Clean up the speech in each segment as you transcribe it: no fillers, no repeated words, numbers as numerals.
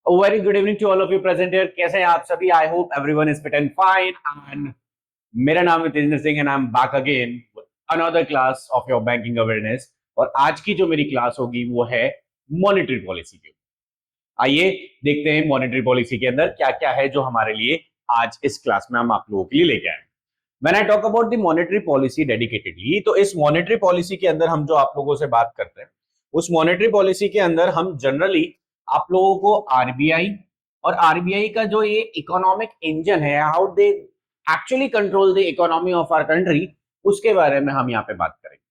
Very good evening to all of you present here. कैसे हैं आप सभी? I hope everyone is fit and fine. And मेरा नाम है Tejinder Singh and I am back again another class of your banking awareness. और आज की जो मेरी क्लास होगी वो है मॉनेटरी पॉलिसी की। आइए देखते हैं मॉनेटरी पॉलिसी के अंदर क्या क्या है जो हमारे लिए आज इस क्लास में हम आप लोगों के लिए लेके आए। When I talk about the monetary policy dedicatedly, तो इस मॉनेटरी पॉलिसी के अंदर हम जो आप लोगों से बात करते हैं उस मॉनेटरी पॉलिसी के अंदर हम जनरली आप लोगों को आरबीआई और आरबीआई का जो ये इकोनॉमिक इंजन है, how they actually control the economy of our country, उसके बारे में हम यहाँ पे बात करेंगे।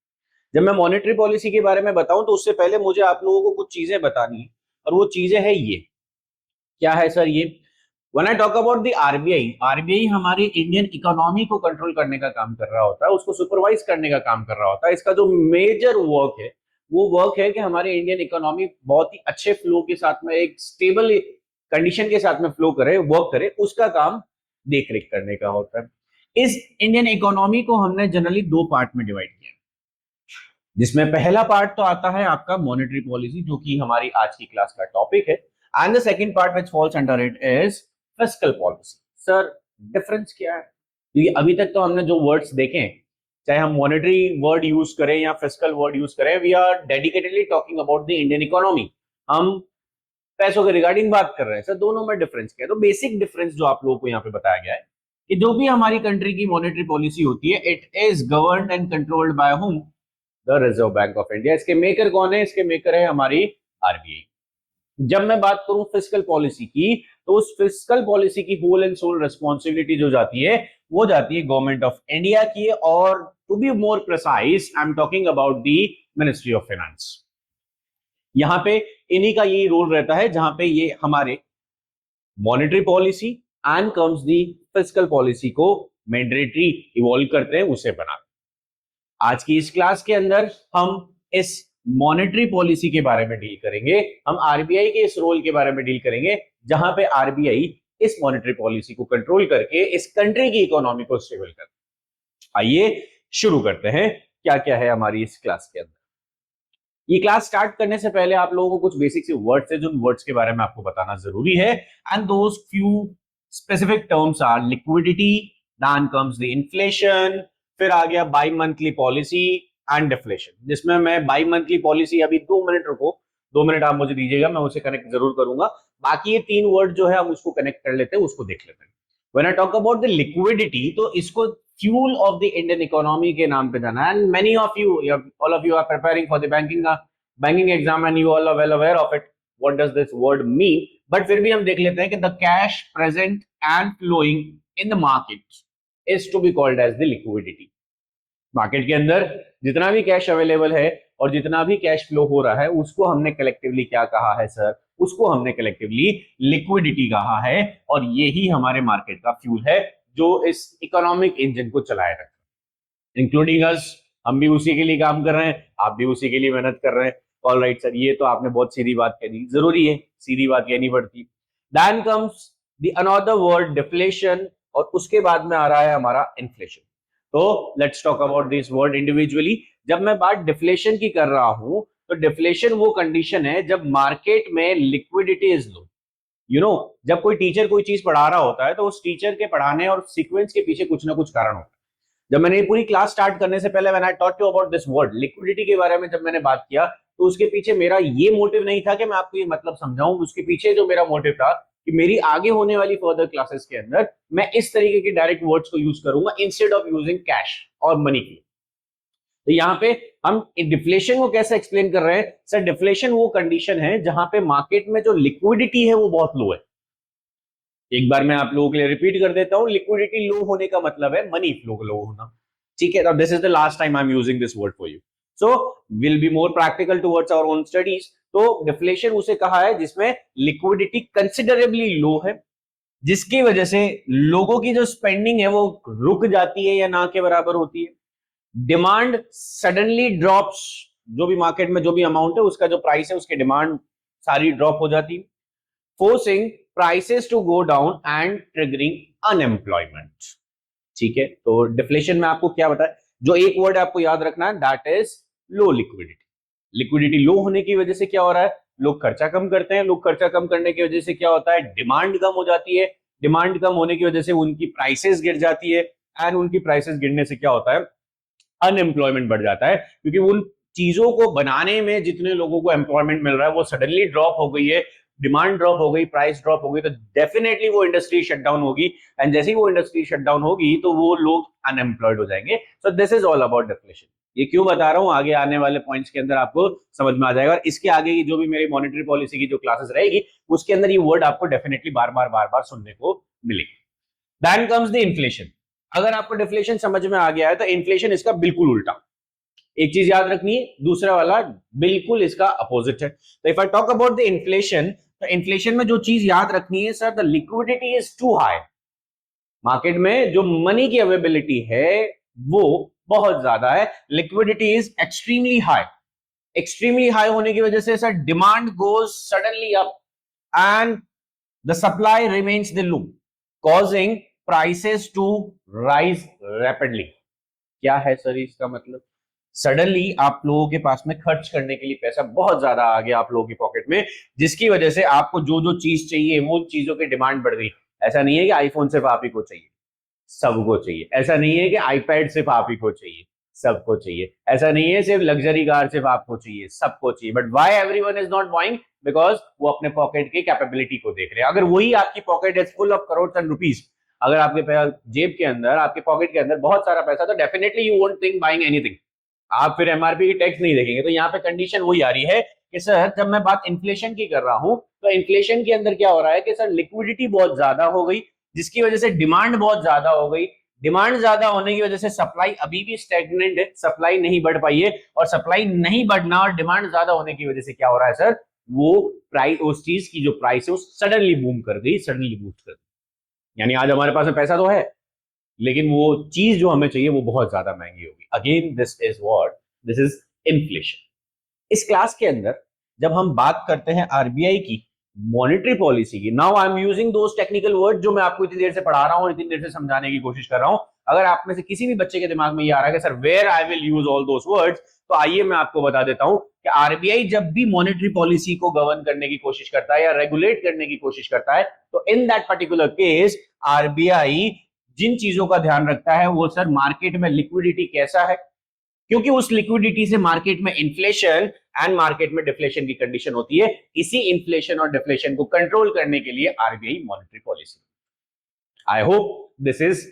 जब मैं मॉनेटरी पॉलिसी के बारे में बताऊं तो उससे पहले मुझे आप लोगों को कुछ चीजें बतानी है, और वो चीजें है ये। क्या है सर ये? When I talk about the RBI, RBI हमारी इंडियन इकोनॉमी को कंट्रोल करने का काम कर रहा होता है, उसको सुपरवाइज करने का काम कर रहा होता है। इसका जो मेजर वर्क है वो वर्क है कि हमारी इंडियन इकोनॉमी बहुत ही अच्छे फ्लो के साथ में, एक स्टेबल कंडीशन के साथ में फ्लो करे, वर्क करे, उसका काम देख रेख करने का होता है। इस इंडियन इकोनॉमी को हमने जनरली दो पार्ट में डिवाइड किया, जिसमें पहला पार्ट तो आता है आपका मॉनेटरी पॉलिसी, जो कि हमारी आज की क्लास का टॉपिक है। And the second part which falls under it is fiscal policy. Sir difference क्या है? क्योंकि अभी तक तो हमने जो वर्ड्स देखे हैं, चाहे हम मॉनेटरी वर्ड यूज करें या फिस्कल वर्ड यूज करें, we are dedicatedly talking about the Indian economy. हम पैसों के रिगार्डिंग बात कर रहे हैं। सर दोनों में डिफरेंस क्या है? तो बेसिक डिफरेंस जो आप लोगों को यहाँ पे बताया गया है कि जो भी हमारी कंट्री की मॉनेटरी पॉलिसी होती है, it is governed and controlled by whom? The Reserve Bank of India. इसके मेकर कौन है? इसके मेकर है हमारी आरबीआई। जब मैं बात करूं फिस्कल पॉलिसी की, तो उस फिस्कल पॉलिसी की होल एंड सोल रिस्पॉन्सिबिलिटी जो जाती है वो जाती है गवर्नमेंट ऑफ इंडिया की। और to be more precise, I am talking about the ministry of finance. यहां पे इन्हीं का यही रोल रहता है, जहां पे ये हमारे monetary policy and comes the fiscal policy को मैंडेटरी इवॉल्व करते हैं, उसे बनाते हैं। आज की इस क्लास के अंदर हम इस मॉनेटरी पॉलिसी के बारे में डील करेंगे, हम आरबीआई के इस रोल के बारे में डील करेंगे, जहां पे आरबीआई इस मॉनेटरी पॉलिसी को कंट्रोल करके इस कंट्री की इकोनॉमी को स्टेबल करता है। आइए शुरू करते हैं क्या क्या है हमारी इस क्लास के अंदर। ये क्लास स्टार्ट करने से पहले आप लोगों को कुछ बेसिक से वर्ड्स है, जो वर्ड्स के बारे में आपको बताना जरूरी है। And those few specific terms are liquidity, then comes the inflation, फिर आ गया bimonthly policy and deflation. जिसमें मैं बाई मंथली पॉलिसी, अभी 2 मिनट रुको, 2 मिनट आप मुझे दीजिएगा, मैं उसे कनेक्ट जरूर करूंगा। बाकी ये 3 वर्ड जो है हम उसको कनेक्ट कर लेते हैं, उसको देख लेते हैं। When I talk about the liquidity, तो इसको fuel of the Indian economy के नाम पे जाना है। And many of you, all of you are preparing for the banking exam and you all are well aware of it, what does this word mean. But फिर भी हम देख लेते हैं कि the cash present and flowing in the market is to be called as the liquidity. Market के अंदर जितना भी कैश अवेलेबल है और जितना भी कैश फ्लो हो रहा है, उसको हमने कलेक्टिवली क्या कहा है सर? उसको हमने कलेक्टिवली लिक्विडिटी कहा है। और यही हमारे मार्केट का फ्यूल है जो इस इकोनॉमिक इंजन को चलाए रखता है, इंक्लूडिंग अस। हम भी उसी के लिए काम कर रहे हैं, आप भी उसी के लिए मेहनत कर रहे हैं। ऑल राइट सर, ये तो आपने बहुत सीधी बात कह दी, जरूरी है, सीधी बात कहनी पड़ती। Then comes the another word deflation, और उसके बाद में आ रहा है हमारा इन्फ्लेशन। तो let's talk about this word individually. जब मैं बात डिफ्लेशन की कर रहा हूं, तो डिफ्लेशन वो कंडीशन है जब मार्केट में लिक्विडिटी इज लो। जब कोई टीचर कोई चीज पढ़ा रहा होता है, तो उस टीचर के पढ़ाने और सीक्वेंस के पीछे कुछ ना कुछ कारण होता है। जब मैंने ये पूरी क्लास स्टार्ट करने से पहले, when I taught you about this word liquidity के बारे में जब मैंने बात किया, तो उसके पीछे मेरा ये मोटिव नहीं था कि मैं आपको ये मतलब समझाऊं। उसके पीछे जो मेरा मोटिव था कि मेरी आगे होने वाली फर्दर क्लासेस के अंदर मैं इस तरीके के डायरेक्ट वर्ड्स को यूज करूंगा इंस्टेड ऑफ यूजिंग कैश और मनी की। तो यहाँ पे हम डिफ्लेशन को कैसे एक्सप्लेन कर रहे हैं? सर डिफ्लेशन वो कंडीशन है जहां पे मार्केट में जो लिक्विडिटी है वो बहुत लो है। एक बार मैं आप लोगों के लिए रिपीट कर देता हूं, लिक्विडिटी लो होने का मतलब है मनी फ्लो लो होना। ठीक है, this is the last time I am using this word for you, so will be more practical towards our own studies. तो डिफ्लेशन उसे कहा है जिसमें लिक्विडिटी कंसिडरेबली लो है, जिसकी वजह से लोगों की जो स्पेंडिंग है वो रुक जाती है या ना के बराबर होती है। डिमांड सडनली ड्रॉप्स, जो भी मार्केट में जो भी अमाउंट है उसका जो प्राइस है उसकी डिमांड सारी ड्रॉप हो जाती है, forcing prices to go down and triggering unemployment. ठीक है, तो डिफ्लेशन में आपको क्या बताया? जो एक वर्ड आपको याद रखना है, that is low liquidity. Liquidity low होने की वजह से क्या हो रहा है? लोग खर्चा कम करते हैं, लोग खर्चा कम करने की वजह से क्या होता है, डिमांड कम हो जाती है, डिमांड कम होने की वजह से उनकी प्राइसेस गिर जाती है, एंड उनकी प्राइसेस गिरने से क्या होता है, अनएम्प्लॉयमेंट बढ़ जाता है, क्योंकि उन चीजों को बनाने में जितने लोगों को एम्प्लॉयमेंट मिल रहा है वो सडनली ड्रॉप हो गई है, डिमांड ड्रॉप हो गई, प्राइस ड्रॉप हो गई, तो डेफिनेटली वो इंडस्ट्री शट डाउन होगी, एंड जैसे ही वो इंडस्ट्री शट डाउन होगी तो वो लोग अनएम्प्लॉयड हो जाएंगे। सो this is all about deflation. ये क्यों बता रहा हूं, आगे आने वाले पॉइंट्स के अंदर आपको समझ में आ जाएगा, और इसके आगे की जो भी मेरी मॉनेटरी पॉलिसी की जो क्लासेस रहेगी उसके अंदर ये वर्ड आपको डेफिनेटली बार बार सुनने को मिलेगी। Then comes the inflation. अगर आपको डिफ्लेशन समझ में आ गया है तो इन्फ्लेशन इसका बिल्कुल उल्टा, एक चीज याद रखनी है, दूसरा वाला बिल्कुल इसका अपोजिट है। तो if I talk about the inflation, तो इन्फ्लेशन में जो चीज याद रखनी है sir, the liquidity is too high. Market में जो मनी की अवेलेबिलिटी है वो बहुत ज्यादा है, liquidity is extremely high. Extremely high होने की वजह से sir demand goes suddenly up and the supply remains the low, causing prices to rise rapidly. क्या है सर इसका मतलब, सडनली आप लोगों के पास में खर्च करने के लिए पैसा बहुत ज्यादा आ गया आप लोगों की पॉकेट में, जिसकी वजह से आपको जो जो चीज चाहिए वो चीजों की डिमांड बढ़ गई। ऐसा नहीं है कि आईफोन सिर्फ आप ही को चाहिए, सबको चाहिए। ऐसा नहीं है कि आईपैड सिर्फ आप ही को चाहिए, सबको चाहिए। ऐसा नहीं है सिर्फ लग्जरी कार सिर्फ आपको चाहिए, सबको चाहिए। But why everyone is not buying, because वो अपने पॉकेट की कैपेबिलिटी को देख रहे हैं। अगर वही आपकी pocket is full of crore and rupees, अगर आपके जेब के अंदर, आपके पॉकेट के अंदर बहुत सारा पैसा, तो definitely you won't think buying anything, आप फिर एमआरपी की टैक्स नहीं देखेंगे। तो यहाँ पे कंडीशन वही आ रही है कि सर जब मैं बात इन्फ्लेशन की कर रहा हूं, तो इन्फ्लेशन के अंदर क्या हो रहा है कि सर लिक्विडिटी बहुत ज्यादा हो गई, जिसकी वजह से डिमांड बहुत ज्यादा हो गई। डिमांड ज्यादा होने की वजह से सप्लाई अभी भी स्टैग्नेंट है, सप्लाई नहीं बढ़ पाई है, और सप्लाई नहीं बढ़ना और डिमांड ज्यादा होने की वजह से क्या हो रहा है सर, वो प्राइस, उस चीज की जो प्राइस है वो सडनली बूम कर गई, सडनली बूस्ट कर गई। यानी आज हमारे पास में पैसा तो है, लेकिन वो चीज जो हमें चाहिए वो बहुत ज्यादा महंगी होगी। Again this is what, this is inflation. इस क्लास के अंदर जब हम बात करते हैं आरबीआई की मॉनेटरी पॉलिसी की, now I am using those technical word जो मैं आपको इतनी देर से पढ़ा रहा हूं, इतनी देर से समझाने की कोशिश कर रहा हूं। अगर आप में से किसी भी बच्चे के दिमाग में ये आ रहा है कि sir where I will use all those words, तो आइए मैं आपको बता देता हूं कि आरबीआई जब भी मॉनेटरी पॉलिसी को गवर्न करने की कोशिश करता है या रेगुलेट करने की कोशिश करता है, तो in that particular case RBI जिन चीजों का ध्यान रखता है वो सर मार्केट में लिक्विडिटी कैसा है, क्योंकि उस लिक्विडिटी से मार्केट में इन्फ्लेशन एंड मार्केट में डिफ्लेशन की कंडीशन होती है। इसी इन्फ्लेशन और डिफ्लेशन को कंट्रोल करने के लिए RBI monetary policy. I hope this is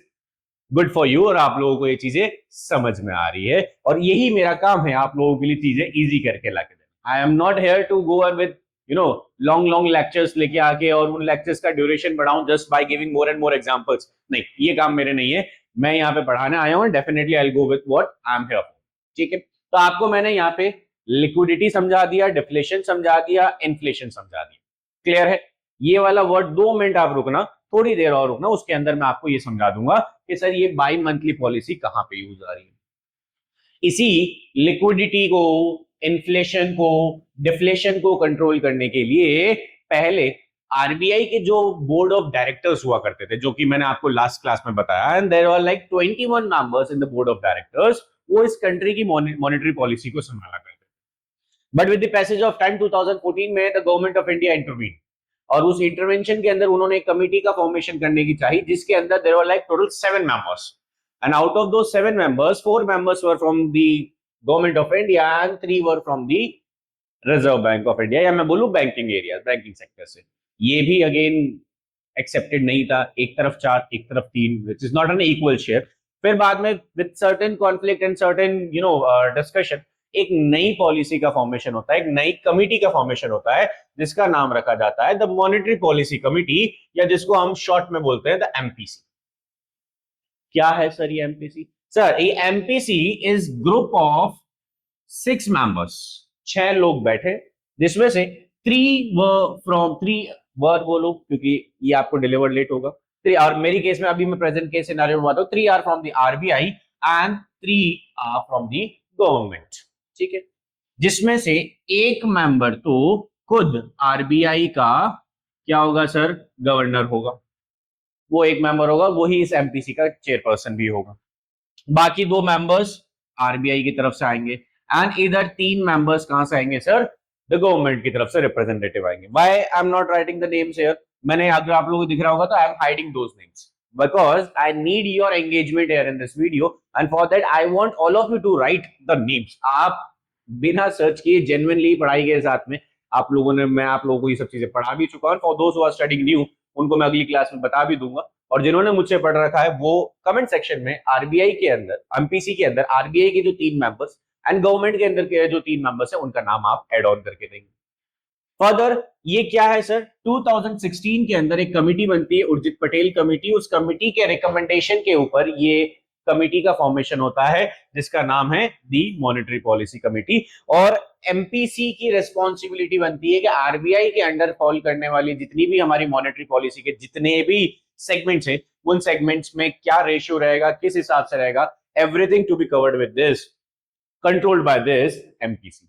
good for you और आप लोगों को ये चीजें समझ में आ रही है, और यही मेरा काम है आप लोगों के लिए चीजें इजी करके लाके देना। I am not here to go on with long long lectures लेके आके और उन लेक्चर्स का ड्यूरेशन बढ़ाऊं just by giving more and more examples. नहीं, ये काम मेरे नहीं है, मैं यहाँ पे पढ़ाने आया हूँ, definitely I will go with what I am here for. ठीक है, तो आपको मैंने यहाँ पे लिक्विडिटी समझा दिया, डिफ्लेशन समझा दिया, इन्फ्लेशन समझा दिया। क्लियर है? ये वाला वर्ड 2 मिनट आप रुकना, थोड़ी देर और रुकना, उसके अंदर मैं आपको ये समझा दूंगा कि सर ये बाई मंथली पॉलिसी कहां पे यूज आ रही है। इसी लिक्विडिटी को, इन्फ्लेशन को, डिफ्लेशन को कंट्रोल करने के लिए पहले आरबीआई के जो बोर्ड ऑफ डायरेक्टर्स हुआ करते थे, जो कि मैंने आपको लास्ट क्लास में बताया, and there are like 21 members in the board of directors, वो इस कंट्री की मॉनेटरी पॉलिसी को संभाला करते थे। But with the passage of time 2014 में the government of India intervene, और उस इंटरवेंशन के अंदर उन्होंने एक कमेटी का फॉर्मेशन करने की चाहिए, जिसके अंदर there were like total 7 members, and out of दो 7 members 4 members were from the government of India and 3 were from the Reserve Bank of India, या मैं बोलूं बैंकिंग एरिया, बैंकिंग सेक्टर से। ये भी अगेन एक्सेप्टेड नहीं था, एक तरफ 4 एक तरफ 3, which is not an equal share. फिर बाद में with certain conflict and certain discussion एक नई पॉलिसी का फॉर्मेशन होता है, एक नई कमिटी का फॉर्मेशन होता है, जिसका नाम रखा जाता है द मॉनेटरी पॉलिसी कमिटी, या जिसको हम शॉर्ट में बोलते हैं द एमपीसी। क्या है सर ये एमपीसी? सर ये MPC is group of 6 members, 6 लोग बैठे, जिसमें से 3 वर्ड बोलो क्योंकि ये आपको डिलीवर लेट होगा। 3, और मेरी केस में अभी मैं प्रेजेंट केस सिनेरियो में बात हूं, 3 are from the RBI and 3 are from the government. ठीक है, जिसमें से एक मेंबर तो खुद आरबीआई का क्या होगा सर, गवर्नर होगा, वो एक मेंबर होगा, वही इस एमपीसी का चेयरपर्सन भी होगा। बाकी 2 मेंबर्स आरबीआई की तरफ से आएंगे, एंड इधर 3 मेंबर्स कहां से आएंगे सर, द गवर्नमेंट की तरफ से रिप्रेजेंटेटिव आएंगे. Why I am not writing the names here? मैंने, अगर आप लोगों को दिख रहा होगा तो I am hiding those names because I need your engagement here in this video, and for that I want all of you to write the names. आप बिना सर्च किए जेन्युइनली पढ़ाई के साथ में आप लोगों ने, मैं आप लोगों को ये सब चीजें पढ़ा भी चुका हूं. For those who are studying new, उनको मैं अगली क्लास में बता भी दूंगा. और जिन्होंने मुझसे पढ़ रखा है वो कमेंट सेक्शन में आरबीआई के अंदर, एमपीसी के अंदर आरबीआई के जो 3 मेंबर्स एंड गवर्नमेंट के अंदर के जो 3 मेंबर्स है उनका नाम आप एड ऑन करके देंगे. फर्दर ये क्या है सर? 2016 के अंदर एक कमिटी बनती है, उर्जित पटेल कमिटी. उस कमिटी के रिकमेंडेशन के ऊपर ये कमिटी का फॉर्मेशन होता है जिसका नाम है दी मॉनेटरी पॉलिसी कमिटी. और एमपीसी की रिस्पॉन्सिबिलिटी बनती है कि आरबीआई के अंडर फॉल करने वाली जितनी भी हमारी मॉनेटरी पॉलिसी के जितने भी सेगमेंट्स हैं, उन सेगमेंट्स में क्या रेशियो रहेगा, किस हिसाब से रहेगा, everything to be covered with this, controlled by this MPC.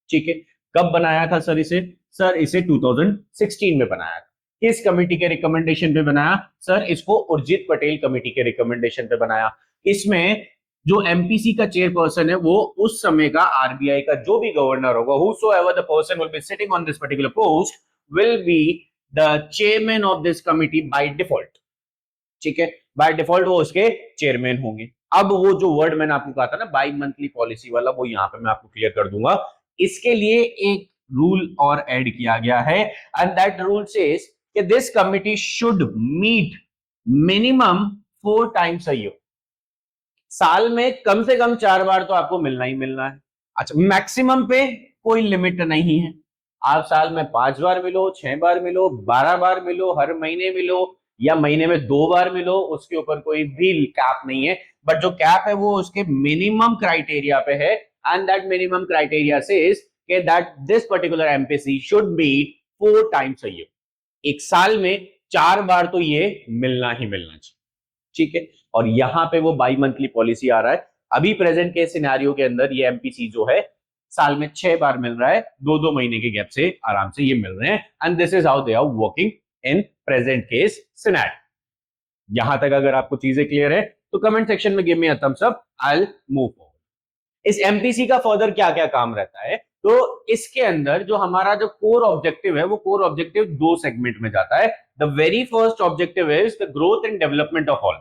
ठीक है. कब बनाया था सर इसे? सर इसे 2016 में बनाया था. किस कमेटी के रिकमेंडेशन पे बनाया? सर इसको उर्जित पटेल कमेटी के रिकमेंडेशन पे बनाया. इसमें जो एमपीसी का चेयरपर्सन है वो उस समय का आरबीआई का जो भी गवर्नर होगा, whosoever the person will be sitting on this particular post will be the chairman of this committee by default. ठीक है. बाय डिफॉल्ट वो उसके चेयरमैन होंगे. अब वो जो वर्ड मैंने आपको कहा था ना बाई मंथली पॉलिसी वाला, वो यहां पे मैं आपको क्लियर कर दूंगा. इसके लिए एक रूल और ऐड किया गया है, एंड दैट रूल सेज कि this committee should meet minimum 4 times a year. साल में कम से कम 4 बार तो आपको मिलना ही मिलना है. अच्छा, मैक्सिमम पे कोई लिमिट नहीं है. आप साल में 5 बार मिलो, 6 बार मिलो, 12 बार मिलो, हर महीने मिलो, या महीने में 2 बार मिलो, उसके ऊपर कोई भी कैप नहीं है. बट जो कैप है वो उसके मिनिमम क्राइटेरिया पे है, and that minimum criteria says that this particular MPC should meet 4 times a year. एक साल में 4 बार तो ये मिलना ही मिलना चाहिए. ठीक है. और यहां पे वो बाई मंथली पॉलिसी आ रहा है. अभी प्रेजेंट के सिनेरियो के अंदर ये एमपीसी जो है साल में 6 बार मिल रहा है, 2-2 महीने के गैप से आराम से ये मिल रहे हैं. And this is how they are working in present case scenario. यहां तक अगर आपको चीजें क्लियर है तो कमेंट सेक्शन में give me a thumbs up, I will move forward. इस एमपीसी का फर्दर क्या क्या काम रहता है? तो इसके अंदर जो हमारा जो कोर ऑब्जेक्टिव है वो कोर ऑब्जेक्टिव 2 सेगमेंट में जाता है. The very first objective is the growth and development of all.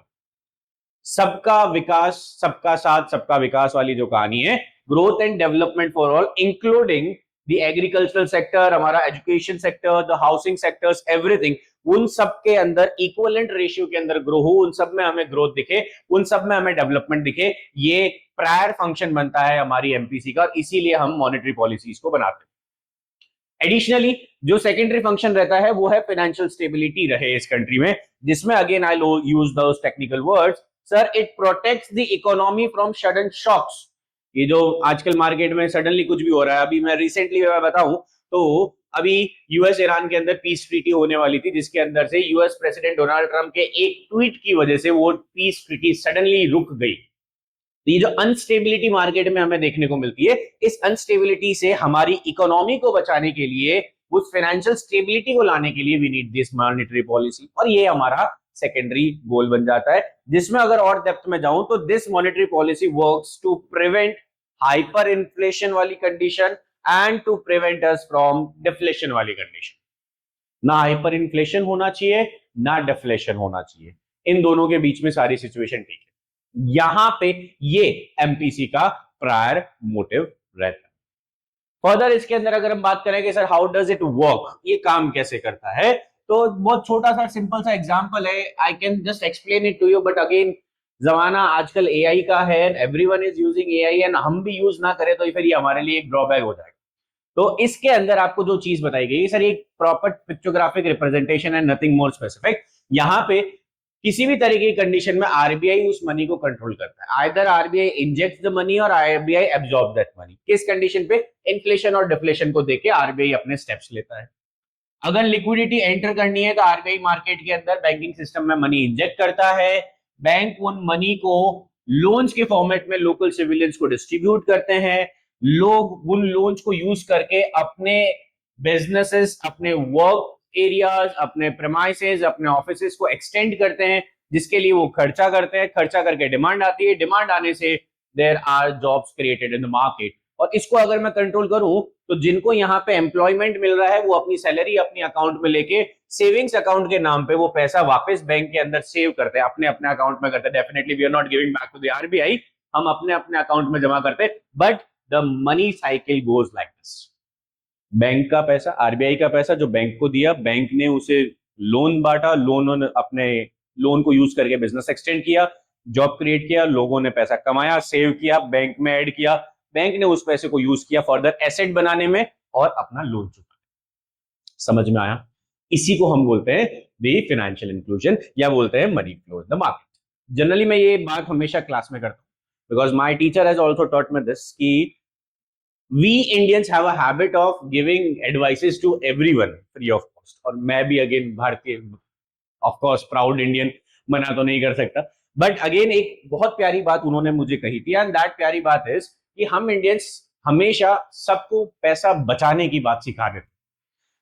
सबका विकास, सबका साथ, सबका विकास वाली जो कहानी है, growth and development for all, including the agricultural sector, हमारा education sector, the housing sectors, everything. उन सब के अंदर इक्वलेंट रेशियो के अंदर ग्रो हो, उन सब में हमें ग्रोथ दिखे, उन सब में हमें डेवलपमेंट दिखे. ये प्रायर फंक्शन बनता है हमारी एमपीसी का, इसीलिए हम मॉनेटरी पॉलिसीज को बनाते हैं. एडिशनली जो सेकेंडरी फंक्शन रहता है वो है फाइनेंशियल स्टेबिलिटी रहे इस कंट्री में, जिसमें again I use those technical words. Sir it protects the economy from sudden shocks. ये जो आजकल मार्केट में सडनली कुछ भी हो रहा है, अभी मैं रिसेंटली मैं बताऊं तो अभी यूएस ईरान के अंदर पीस ट्रीटी होने वाली थी, जिसके अंदर से यूएस प्रेसिडेंट डोनाल्ड ट्रंप के एक ट्वीट की वजह से वो पीस ट्रीटी सडनली रुक गई. तो ये जो अनस्टेबिलिटी मार्केट में हमें देखने को मिलती है, इस अनस्टेबिलिटी से हमारी इकोनॉमी को बचाने के लिए, उस फाइनेंशियल स्टेबिलिटी को लाने के लिए we need this monetary policy. और ये हमारा सेकेंडरी गोल बन जाता है, जिसमें अगर और डेप्थ में जाऊं तो this monetary policy works to prevent hyper inflation वाली condition and to prevent us from deflation वाली कंडीशन. ना हाइपर इन्फ्लेशन होना चाहिए, ना डिफ्लेशन होना चाहिए. इन दोनों के बीच में सारी सिचुएशन ठीक है. यहां पे ये एमपीसी का प्रायर मोटिव रहता है. फर्दर इसके अंदर अगर हम बात करें कि sir how does it work, ये काम कैसे करता है, तो बहुत छोटा सा सिंपल सा एग्जांपल है. I can just explain it to you, but again जमाना आजकल एआई का है, everyone is using AI, and हम भी यूज ना करें तो फिर ये हमारे लिए एक ड्रॉबैक हो जाएगा. तो इसके अंदर आपको जो चीज बताई गई सर, एक प्रॉपर पिक्चोग्राफिक रिप्रेजेंटेशन है, नथिंग मोर स्पेसिफिक. यहां पे किसी भी तरीके की कंडीशन में आरबीआई उस मनी को कंट्रोल करता है. Either RBI injects the money और आरबीआई एब्जॉर्ब दैट मनी. किस कंडीशन पे? इन्फ्लेशन और डिफ्लेशन को देख के आरबीआई अपने स्टेप्स लेता है. अगर लिक्विडिटी एंटर करनी है तो आरबीआई मार्केट के अंदर बैंकिंग सिस्टम में मनी इंजेक्ट करता है. बैंक उन मनी को लोन्स के फॉर्मेट में लोकल सिविलियंस को डिस्ट्रीब्यूट करते हैं. लोग उन लोन्स को यूज करके अपने बिजनेसेस, अपने वर्क एरियाज, अपने प्रेमाइसेस, अपने ऑफिसेस को एक्सटेंड करते हैं, जिसके लिए वो खर्चा करते हैं. खर्चा करके डिमांड आती है, डिमांड आने से there are jobs created in the market. और इसको अगर मैं कंट्रोल करूं तो जिनको यहाँ पे एम्प्लॉयमेंट मिल रहा है वो अपनी सैलरी अपनी अकाउंट में लेके सेविंग्स अकाउंट के नाम पे वो पैसा वापस बैंक के अंदर सेव करते हैं, अपने अपने अकाउंट में करते हैं। Definitely we are not giving back to the RBI, हम अपने अपने अकाउंट में जमा करते हैं, but the money cycle goes like this. Bank का पैसा, आरबीआई का पैसा जो बैंक को दिया, बैंक ने उसे लोन बांटा, लोन अपने लोन को यूज करके बिजनेस एक्सटेंड किया, जॉब क्रिएट किया, लोगों ने पैसा कमाया, सेव किया, बैंक में ऐड किया, बैंक ने उस पैसे को यूज किया फर्दर एसेट बनाने में और अपना लोन चुका। समझ में आया? इसी को हम बोलते हैं द फाइनेंशियल इंक्लूजन या बोलते हैं money flow in the market. Generally मैं ये बात हमेशा क्लास में करता हूं because my teacher has also taught me this कि we Indians have a habit of giving advices to everyone free of cost। और मैं भी अगेन भारतीय, ऑफ कोर्स प्राउड इंडियन, मना तो नहीं कर सकता, बट अगेन एक बहुत प्यारी बात उन्होंने मुझे कही थी एंड दैट प्यारी बात इज कि हम इंडियंस हमेशा सबको पैसा बचाने की बात सिखा देते।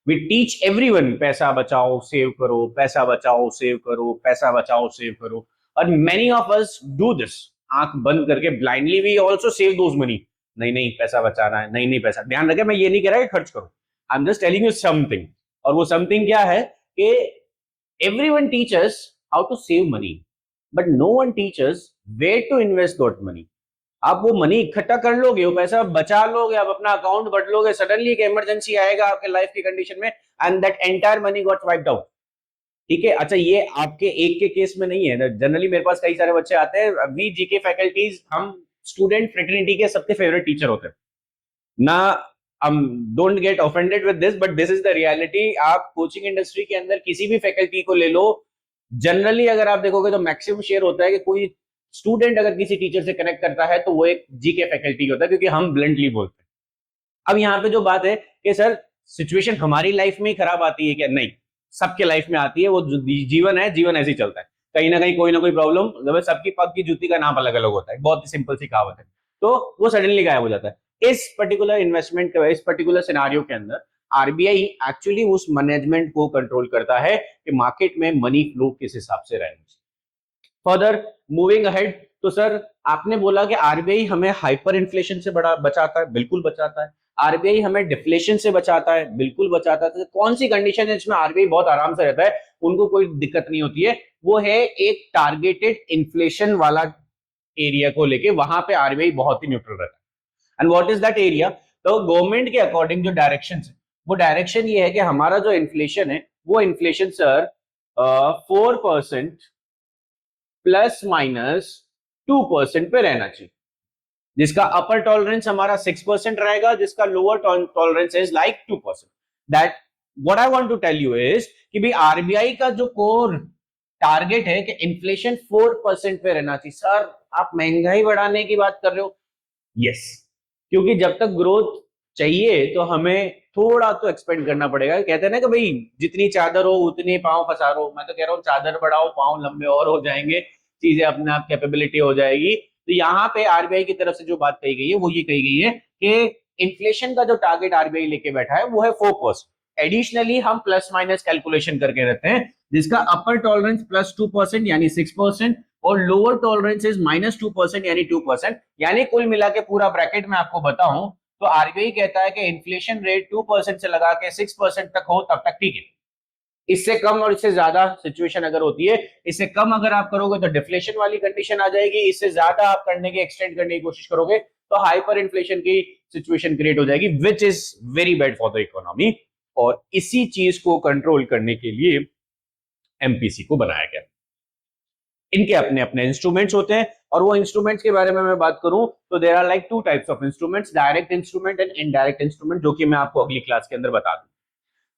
वी टीच एवरीवन पैसा बचाओ सेव करो, पैसा बचाओ सेव करो, पैसा बचाओ सेव करो, और many of us do this आंख बंद करके blindly. We also save those money, नहीं नहीं पैसा बचाना है, नहीं नहीं पैसा, ध्यान रखें मैं ये नहीं कह रहा कि खर्च करो, I am just telling you something. और वो समथिंग क्या है कि everyone teachers how to save money but no one teachers where to invest that money. आप वो मनी इकट्ठा कर लोगे, वो पैसा बचा लोगे, आप अपना अकाउंट बढ़ लोगे, सडनली एक इमरजेंसी आएगा आपके लाइफ की कंडीशन में and that entire money got wiped out. ठीक है, अच्छा ये आपके एक के केस में नहीं है, जनरली मेरे पास कई सारे बच्चे आते हैं, वी जीके फैकल्टीज, हम स्टूडेंट फ्रेटर्निटी के सबसे फेवरेट टीचर होते हैं ना। Don't get offended with this but this is the reality. आप कोचिंग इंडस्ट्री के अंदर किसी भी फैकल्टी को ले लो, जनरली अगर आप देखोगे तो मैक्सिमम शेयर होता है कि कोई स्टूडेंट अगर किसी टीचर से कनेक्ट करता है तो वो एक जीके फैकल्टी होता है, क्योंकि हम ब्लंटली बोलते हैं। अब यहाँ पे जो बात है कि सर सिचुएशन हमारी लाइफ में ही खराब आती है क्या? नहीं, सबके लाइफ में आती है, वो जीवन है, जीवन ऐसे ही चलता है, कहीं ना कहीं कोई ना कोई प्रॉब्लम, सबकी पग की जूती का नाम अलग अलग होता है, बहुत ही सिंपल सी कहावत है, तो वो सडनली गायब हो जाता है। इस पर्टिकुलर इन्वेस्टमेंट के, इस पर्टिकुलर सिनारियो के अंदर आरबीआई एक्चुअली उस मैनेजमेंट को कंट्रोल करता है कि मार्केट में मनी फ्लो किस हिसाब से रहना चाहिए। फर्दर मूविंग अहेड, तो सर आपने बोला कि आरबीआई हमें हाइपर इन्फ्लेशन से बड़ा बचाता है, बिल्कुल बचाता है। आरबीआई हमें डिफ्लेशन से बचाता है, बिल्कुल बचाता है। तो कौन सी कंडीशन है जिसमें आरबीआई बहुत आराम से रहता है, उनको कोई दिक्कत नहीं होती है? वो है एक टारगेटेड इन्फ्लेशन वाला एरिया को लेके, वहां पे आरबीआई बहुत ही न्यूट्रल रहता है। And what is that area? तो गवर्नमेंट के अकॉर्डिंग जो डायरेक्शन है, वो डायरेक्शन ये है कि हमारा जो इन्फ्लेशन है वो इन्फ्लेशन सर 4% प्लस माइनस 2% पे रहना चाहिए, जिसका अपर टॉलरेंस हमारा 6% रहेगा, जिसका lower tolerance is like 2%। That what I want to tell you is कि भाई आरबीआई का जो कोर टारगेट है कि इन्फ्लेशन 4% पे रहना चाहिए। सर आप महंगाई बढ़ाने की बात कर रहे हो? यस, क्योंकि जब तक ग्रोथ चाहिए तो हमें थोड़ा तो एक्सपेंड करना पड़ेगा। कहते हैं ना कि भाई जितनी चादर हो उतनी पांव पसारो, मैं तो कह रहा हूँ चादर बढ़ाओ, पांव लंबे और हो जाएंगे, चीजें अपने आप कैपेबिलिटी हो जाएगी। तो यहाँ पे आरबीआई की तरफ से जो बात कही गई है वो ये कही गई है कि इन्फ्लेशन का जो टारगेट आरबीआई लेके बैठा है वो है 4%। एडिशनली हम प्लस माइनस कैलकुलेशन करके रहते हैं, जिसका अपर टॉलरेंस +2% यानी 6% और लोअर टॉलरेंस इज -2% यानी 2%। यानी कुल मिला के पूरा ब्रैकेट में आपको बताऊं तो आरबीआई कहता है कि इन्फ्लेशन रेट 2% से लगा के 6% तक हो तब तक ठीक है। इससे कम और इससे ज्यादा सिचुएशन अगर होती है, इससे कम अगर आप करोगे तो डिफ्लेशन वाली कंडीशन आ जाएगी, इससे ज्यादा आप करने की एक्सटेंड करने की कोशिश करोगे तो हाइपर इन्फ्लेशन की सिचुएशन क्रिएट हो जाएगी, which is very bad for the economy. और इसी चीज को कंट्रोल करने के लिए एमपीसी को बनाया गया। इनके अपने अपने इंस्ट्रूमेंट्स होते हैं, और वो इंस्ट्रूमेंट्स के बारे में मैं बात करूं तो there are like 2 types of instruments, direct instrument and indirect instrument, जो कि मैं आपको अगली क्लास के अंदर बता दूं।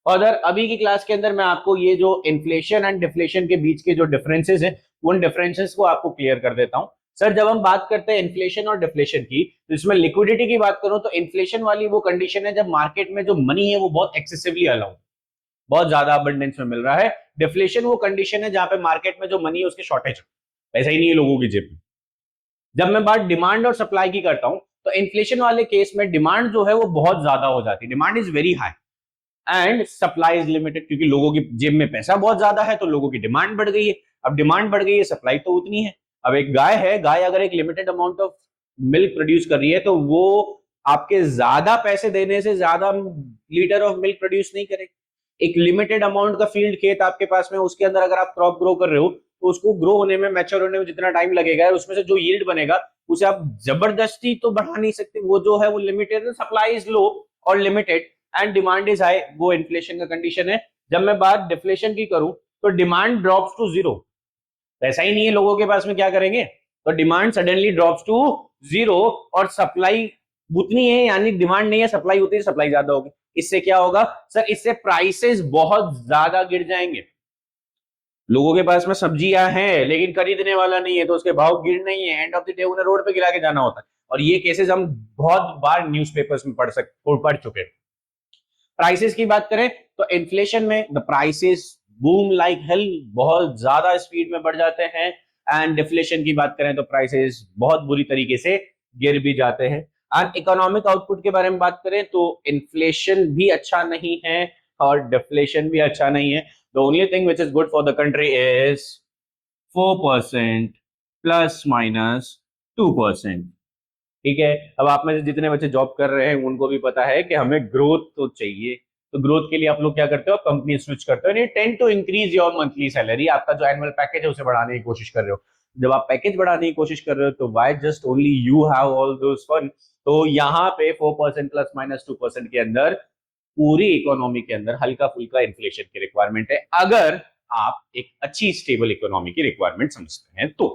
और अभी की क्लास के अंदर मैं आपको ये जो इन्फ्लेशन एंड डिफ्लेशन के बीच के जो डिफरेंसेस हैं उन डिफरेंसेस को आपको क्लियर कर देता हूं। सर जब हम बात करते हैं इन्फ्लेशन और डिफ्लेशन की, तो इसमें लिक्विडिटी की बात करूं तो इन्फ्लेशन वाली वो कंडीशन है जब मार्केट में जो मनी है वो बहुत एक्सेसिवली अलाउड, बहुत ज्यादा अबंडेंस में मिल रहा है। डिफ्लेशन वो कंडीशन है जहां पे मार्केट में जो मनी है उसके शॉर्टेज है, पैसा ही नहीं है लोगों की जेब में। जब मैं बात डिमांड और सप्लाई की करता हूं तो इन्फ्लेशन वाले केस में डिमांड जो है वो बहुत ज्यादा हो जाती है, demand is very high and supply is limited, क्योंकि लोगों की जेब में पैसा बहुत ज्यादा है तो लोगों की डिमांड बढ़ गई है। अब डिमांड बढ़ गई है, सप्लाई तो उतनी है। अब एक गाय है, गाय अगर एक limited amount of milk produce कर रही है तो वो आपके ज्यादा पैसे देने से ज्यादा लीटर ऑफ मिल्क प्रोड्यूस नहीं करेगा। एक लिमिटेड अमाउंट का फील्ड खेत आपके पास में, उसके अंदर अगर आप क्रॉप ग्रो कर रहे हो तो उसको ग्रो होने में, मैच्योर होने में जितना टाइम लगेगा, उसमें से जो यील्ड बनेगा उसे आप जबरदस्ती तो बढ़ा नहीं सकते। वो जो है वो लिमिटेड, सप्लाई इज लो और limited and demand is high, वो इन्फ्लेशन का कंडीशन है। जब मैं बात डिफ्लेशन की करूं तो डिमांड ड्रॉप्स टू जीरो, ऐसा ही नहीं है लोगों के पास में, क्या करेंगे, तो demand suddenly drops to zero और सप्लाई उतनी है, यानी डिमांड नहीं है, सप्लाई उतनी है, सप्लाई ज्यादा होगी। इससे क्या होगा सर, इससे प्राइसेस बहुत ज्यादा गिर जाएंगे। लोगों के पास में सब्जियां हैं लेकिन खरीदने वाला नहीं है, तो उसके भाव गिर नहीं है, एंड ऑफ द डे उन्हें रोड पे गिरा के जाना होता है। और ये केसेस हम बहुत बार न्यूज़पेपर्स में पढ़ चुके हैं। प्राइसेस की बात करें तो इन्फ्लेशन में the prices boom like hell, बहुत ज्यादा स्पीड में बढ़ जाते हैं। एंड डिफ्लेशन की बात करें तो प्राइसेस बहुत बुरी तरीके से गिर भी जाते हैं। एंड इकोनॉमिक आउटपुट के बारे में बात करें तो इन्फ्लेशन भी अच्छा नहीं है और डिफ्लेशन भी अच्छा नहीं है। The only thing which is good for the country is 4% plus minus 2%। ठीक है, अब आप में से जितने बच्चे जॉब कर रहे हैं उनको भी पता है कि हमें ग्रोथ तो चाहिए। तो ग्रोथ के लिए आप लोग क्या करते हो, कंपनी स्विच करते हो, tend to increase your monthly salary, आपका जो एनुअल पैकेज है उसे बढ़ाने की कोशिश कर रहे हो। जब आप पैकेज बढ़ाने की कोशिश कर रहे हो तो why just only you have all those fun. तो यहाँ पे 4% प्लस माइनस 2% के अंदर पूरी इकोनॉमी के अंदर हल्का फुल्का इन्फ्लेशन की रिक्वायरमेंट है, अगर आप एक अच्छी स्टेबल इकोनॉमी की रिक्वायरमेंट समझते हैं तो।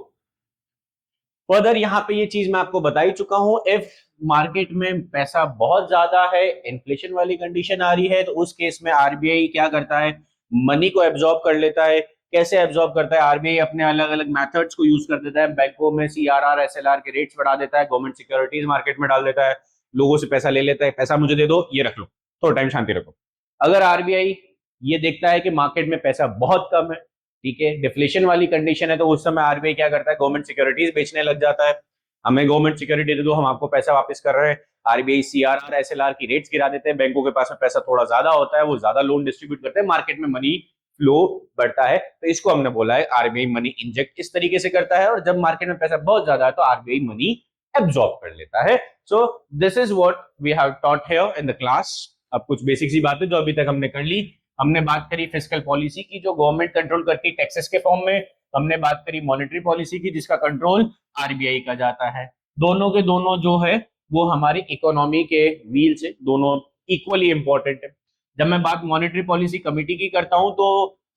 फर्दर यहाँ पे ये चीज मैं आपको बता ही चुका हूं, इफ मार्केट में पैसा बहुत ज्यादा है, इन्फ्लेशन वाली कंडीशन आ रही है, तो उस केस में आरबीआई क्या करता है, मनी को एब्जॉर्ब कर लेता है। कैसे एब्जॉर्ब करता है, आरबीआई अपने अलग अलग मेथड्स को यूज कर देता है। बैंकों में सीआरआर एसएलआर के रेट्स बढ़ा देता है, गवर्नमेंट सिक्योरिटीज मार्केट में डाल देता है, लोगों से पैसा ले लेता है, पैसा मुझे दे दो, ये रख लो, थोड़ा टाइम शांति रखो। अगर आरबीआई ये देखता है कि मार्केट में पैसा बहुत कम है, ठीक है, डिफ्लेशन वाली कंडीशन है, तो उस समय आरबीआई क्या करता है, गवर्नमेंट सिक्योरिटीज बेचने लग जाता है। हमें गवर्नमेंट सिक्योरिटी दे दो, हम आपको पैसा वापस कर रहे हैं। आरबीआई सीआरआर एसएलआर की रेट्स गिरा देते हैं, बैंकों के पास में पैसा थोड़ा ज्यादा होता है, वो ज्यादा लोन डिस्ट्रीब्यूट करते हैं, मार्केट में मनी फ्लो बढ़ता है। तो इसको हमने बोला है आरबीआई मनी इंजेक्ट इस तरीके से करता है, और जब मार्केट में पैसा बहुत ज्यादा है तो आरबीआई मनी एब्जॉर्ब कर लेता है। So this is what we have taught here in the class. अब कुछ बेसिक सी बातें जो अभी तक हमने कर ली। हमने बात करी फिस्कल पॉलिसी की, जो गवर्नमेंट कंट्रोल करती है टैक्सेस के फॉर्म में। हमने बात करी मॉनेटरी पॉलिसी की, जिसका कंट्रोल आरबीआई का जाता है। दोनों के दोनों जो है वो हमारी इकोनॉमी के व्हील्स है, दोनों इक्वली इंपॉर्टेंट है। जब मैं बात मॉनेटरी पॉलिसी कमेटी की करता हूं तो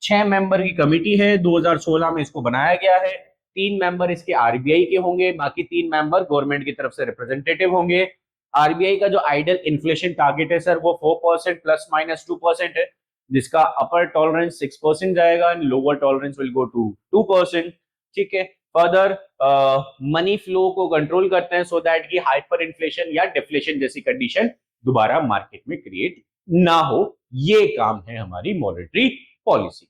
6 मेंबर की कमेटी है, 2016 में इसको बनाया गया है। 3 मेंबर इसके आरबीआई के होंगे, बाकी 3 मेंबर गवर्नमेंट की तरफ से रिप्रेजेंटेटिव होंगे। आरबीआई का जो आइडल इन्फ्लेशन टारगेट है सर, वो 4% प्लस माइनस 2% है, जिसका अपर टॉलरेंस 6% जाएगा and lower tolerance will go to 2%। ठीक है, फर्दर मनी फ्लो को कंट्रोल करते हैं सो दैट कि हाइपर इन्फ्लेशन या डिफ्लेशन जैसी कंडीशन दोबारा मार्केट में क्रिएट ना हो। ये काम है हमारी मॉनेटरी पॉलिसी।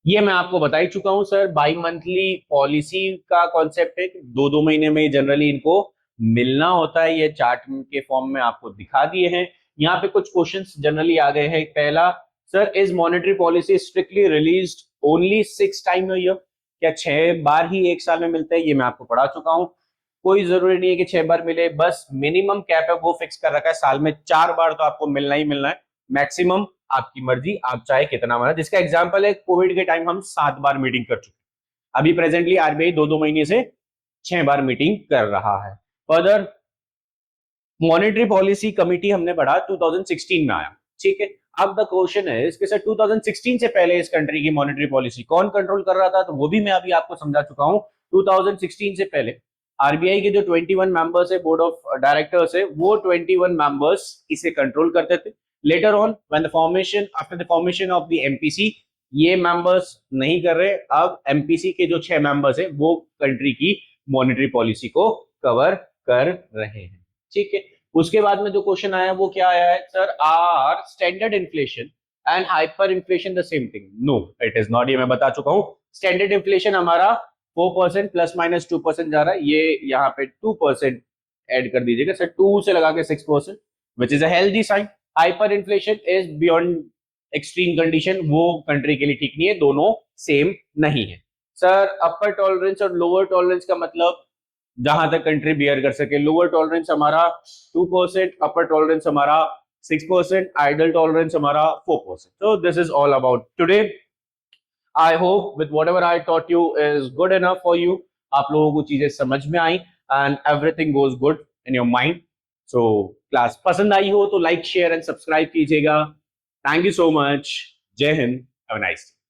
ये मैं आपको बता ही चुका हूं सर, बाई मंथली पॉलिसी का कॉन्सेप्ट है, 2-2 महीने में जनरली इनको मिलना होता है। ये चार्ट के फॉर्म में आपको दिखा दिए हैं। यहाँ पे कुछ क्वेश्चंस जनरली आ गए हैं। पहला, sir is monetary policy strictly released only 6 time a year, क्या 6 बार ही एक साल में मिलते हैं? ये मैं आपको पढ़ा चुका हूँ। कोई जरूरी नहीं है कि 6 बार मिले, बस मिनिमम कैप है वो फिक्स कर रखा है, साल में 4 बार तो आपको मिलना ही मिलना है। मैक्सिमम आपकी मर्जी, आप चाहे कितना माना। जिसका एग्जांपल है, कोविड के टाइम हम 7 बार मीटिंग कर चुके, अभी प्रेजेंटली आरबीआई 2-2 महीने से 6 बार मीटिंग कर रहा है। फर्दर मॉनेटरी पॉलिसी कमिटी हमने पढ़ा 2016 में आया, ठीक है। अब द क्वेश्चन है इसके सर, 2016 से पहले इस कंट्री की मॉनेटरी पॉलिसी कौन कंट्रोल कर रहा था? तो वो भी मैं अभी आपको समझा चुका हूं। 2016 से पहले आरबीआई के जो 21 मेंबर्स है, बोर्ड ऑफ डायरेक्टर्स है, वो 21 मेंबर्स इसे कंट्रोल करते थे। Later on when the formation, after the formation of the MPC, ये मेंबर्स नहीं कर रहे। अब एमपीसी के जो 6 मेंबर्स है वो कंट्री की मॉनेटरी पॉलिसी को कवर कर रहे हैं, ठीक है। उसके बाद में जो क्वेश्चन आया वो क्या आया है sir, are standard inflation and hyper inflation the same thing? No, it is not. ये मैं बता चुका हूं। स्टैंडर्ड इन्फ्लेशन हमारा 4% प्लस माइनस 2% जा रहा है, ये यहाँ पे 2% ऐड कर दीजिएगा सर, 2 से लगा के 6%, which is a healthy sign. Hyper inflation is beyond extreme condition, वो कंट्री के लिए ठीक नहीं है, दोनों सेम नहीं है। सर अपर टॉलरेंस और लोअर टॉलरेंस का मतलब जहां तक कंट्री बियर कर सके। लोअर टॉलरेंस हमारा 2%, अपर टॉलरेंस हमारा 6%, आइडल टॉलरेंस हमारा 4%। So this is all about today. I hope with whatever I taught you is good enough for you. आप लोगों को चीजें समझ में आई and everything goes good in your mind. So class पसंद आई हो तो लाइक शेयर एंड सब्सक्राइब कीजिएगा। Thank you so much. Jai Hind. Have a nice day.